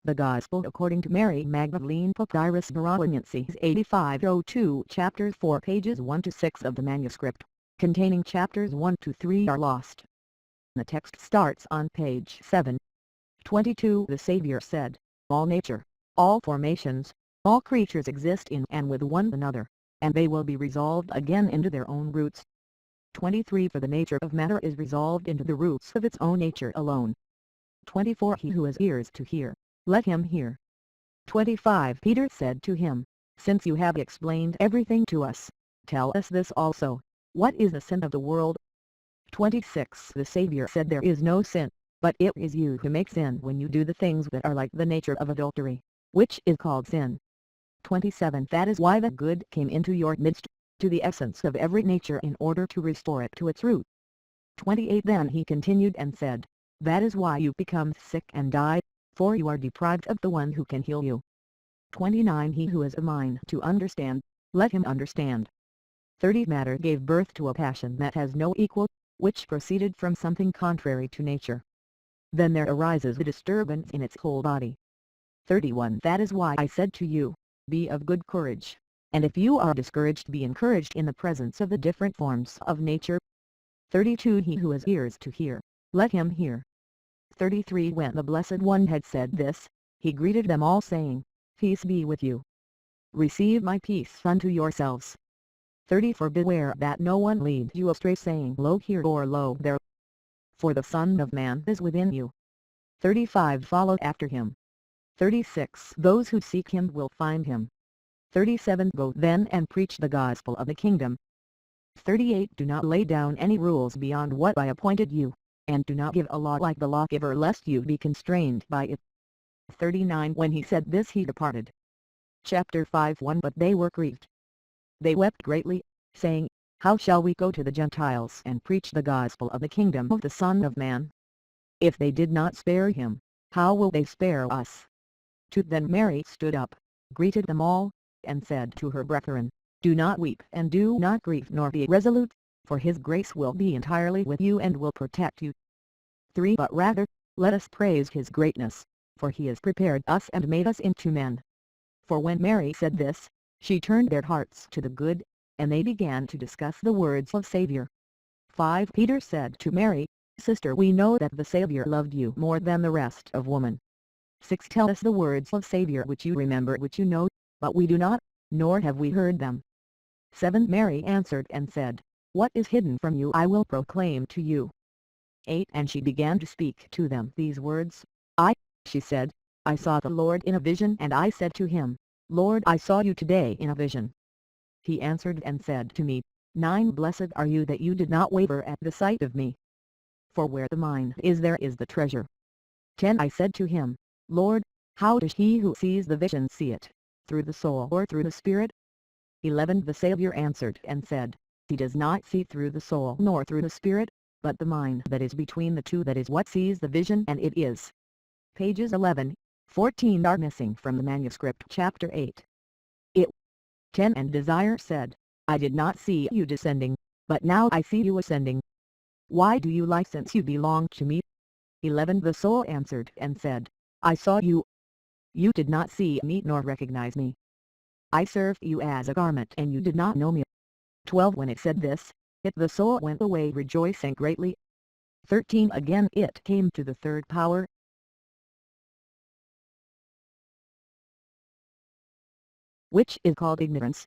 The Gospel according to Mary Magdalene, Papyrus Baroniensis 8502, Chapter 4, pages 1 to 6 of the manuscript, containing chapters 1 to 3 are lost. The text starts on page 7. 22. The Savior said, "All nature, all formations, all creatures exist in and with one another, and they will be resolved again into their own roots." 23. For the nature of matter is resolved into the roots of its own nature alone. 24. He who has ears to hear, let him hear. 25. Peter said to him, "Since you have explained everything to us, tell us this also, what is the sin of the world?" 26. The Savior said, "There is no sin, but it is you who make sin when you do the things that are like the nature of adultery, which is called sin." 27. That is why the good came into your midst, to the essence of every nature in order to restore it to its root. 28. Then he continued and said, "That is why you become sick and die, for you are deprived of the one who can heal you." 29. He who has a mind to understand, let him understand. 30. Matter gave birth to a passion that has no equal, which proceeded from something contrary to nature. Then there arises a disturbance in its whole body. 31. That is why I said to you, be of good courage, and if you are discouraged, be encouraged in the presence of the different forms of nature. 32. He who has ears to hear, let him hear. 33. When the Blessed One had said this, he greeted them all saying, "Peace be with you. Receive my peace unto yourselves." 34. Beware that no one lead you astray saying, "Lo here," or "Lo there," for the Son of Man is within you. 35. Follow after him. 36. Those who seek him will find him. 37. Go then and preach the gospel of the kingdom. 38. Do not lay down any rules beyond what I appointed you, and do not give a law like the lawgiver lest you be constrained by it. 39. When he said this he departed. Chapter 5. 1. But they were grieved. They wept greatly, saying, "How shall we go to the Gentiles and preach the gospel of the kingdom of the Son of Man? If they did not spare him, how will they spare us?" 2. Then Mary stood up, greeted them all, and said to her brethren, "Do not weep and do not grieve nor be irresolute, for his grace will be entirely with you and will protect you." 3. But rather, let us praise his greatness, for he has prepared us and made us into men. For when Mary said this, she turned their hearts to the good, and they began to discuss the words of Savior. 5. Peter said to Mary, "Sister, we know that the Savior loved you more than the rest of woman. 6. Tell us the words of Savior which you remember, which you know, but we do not, nor have we heard them." 7. Mary answered and said, "What is hidden from you I will proclaim to you." 8. And she began to speak to them these words, she said, "I saw the Lord in a vision, and I said to him, Lord, I saw you today in a vision." He answered and said to me, 9. Blessed are you that you did not waver at the sight of me. For where the mind is, there is the treasure. 10. I said to him, Lord, how does he who sees the vision see it, through the soul or through the Spirit? 11. The Savior answered and said, He does not see through the soul nor through the Spirit, but the mind that is between the two, that is what sees the vision, and it is. Pages 11, 14 are missing from the manuscript. Chapter 8. 10. And Desire said, I did not see you descending, but now I see you ascending. Why do you lie, since you belong to me? 11. The Soul answered and said, I saw you. You did not see me nor recognize me. I served you as a garment and you did not know me. 12. When it said this, the soul went away rejoicing greatly. 13. Again it came to the third power, which is called ignorance.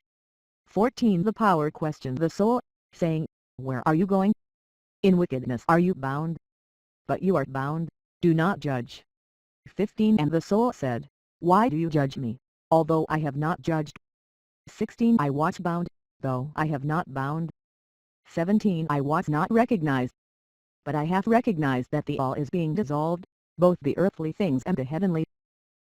14. The power questioned the soul, saying, Where are you going? In wickedness are you bound? But you are bound, do not judge. 15. And the soul said, Why do you judge me, although I have not judged? 16. I was bound, though I have not bound. 17. I was not recognized, but I have recognized that the all is being dissolved, both the earthly things and the heavenly.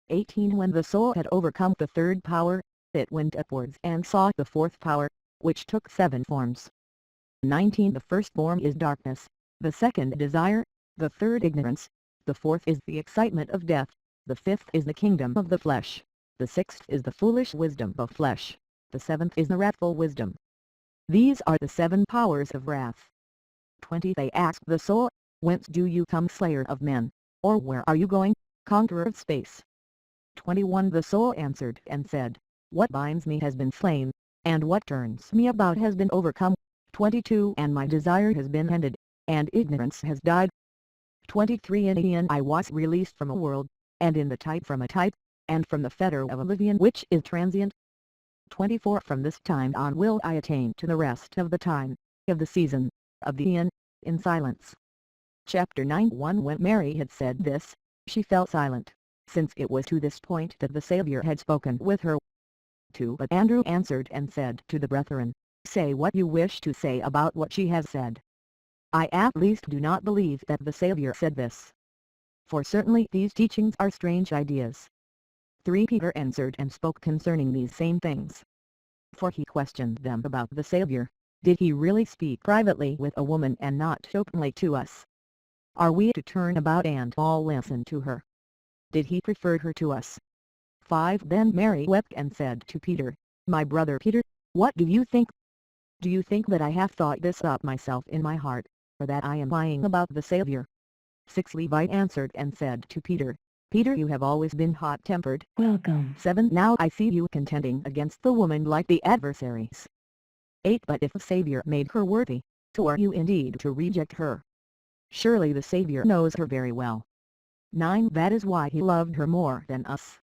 18. When the soul had overcome the third power, it went upwards and saw the fourth power, which took 7 forms. 19. The first form is darkness, the second desire, the third ignorance, the fourth is the excitement of death, the fifth is the kingdom of the flesh, the sixth is the foolish wisdom of flesh, the seventh is the wrathful wisdom. These are the 7 powers of wrath. 20. They asked the soul, Whence do you come, slayer of men? Or where are you going, conqueror of space? 21 The soul answered and said, What binds me has been slain, and what turns me about has been overcome. 22 And my desire has been ended, and ignorance has died. 23 In Aeon I was released from a world, and in the type from a type, and from the fetter of oblivion which is transient. 24 From this time on will I attain to the rest of the time, of the season, of the Aeon, in silence. Chapter 9 1 When Mary had said this, she fell silent, since it was to this point that the Saviour had spoken with her. 2 But Andrew answered and said to the brethren, Say what you wish to say about what she has said. I at least do not believe that the Saviour said this. For certainly these teachings are strange ideas. 3 Peter answered and spoke concerning these same things. For he questioned them about the Saviour. Did he really speak privately with a woman and not openly to us? Are we to turn about and all listen to her? Did he prefer her to us? 5 Then Mary wept and said to Peter, My brother Peter, what do you think? Do you think that I have thought this up myself in my heart, or that I am lying about the Saviour? 6 Levi answered and said to Peter, Peter, you have always been hot-tempered. Welcome. 7 Now I see you contending against the woman like the adversaries. 8 But if the Saviour made her worthy, so are you indeed to reject her. Surely the Saviour knows her very well. 9 That is why he loved her more than us.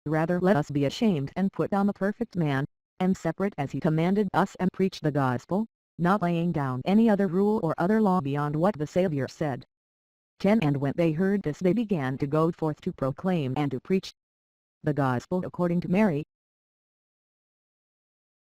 Rather let us be ashamed and put on the perfect man, and separate as he commanded us and preach the gospel, not laying down any other rule or other law beyond what the Saviour said. 10 And when they heard this they began to go forth to proclaim and to preach the gospel according to Mary,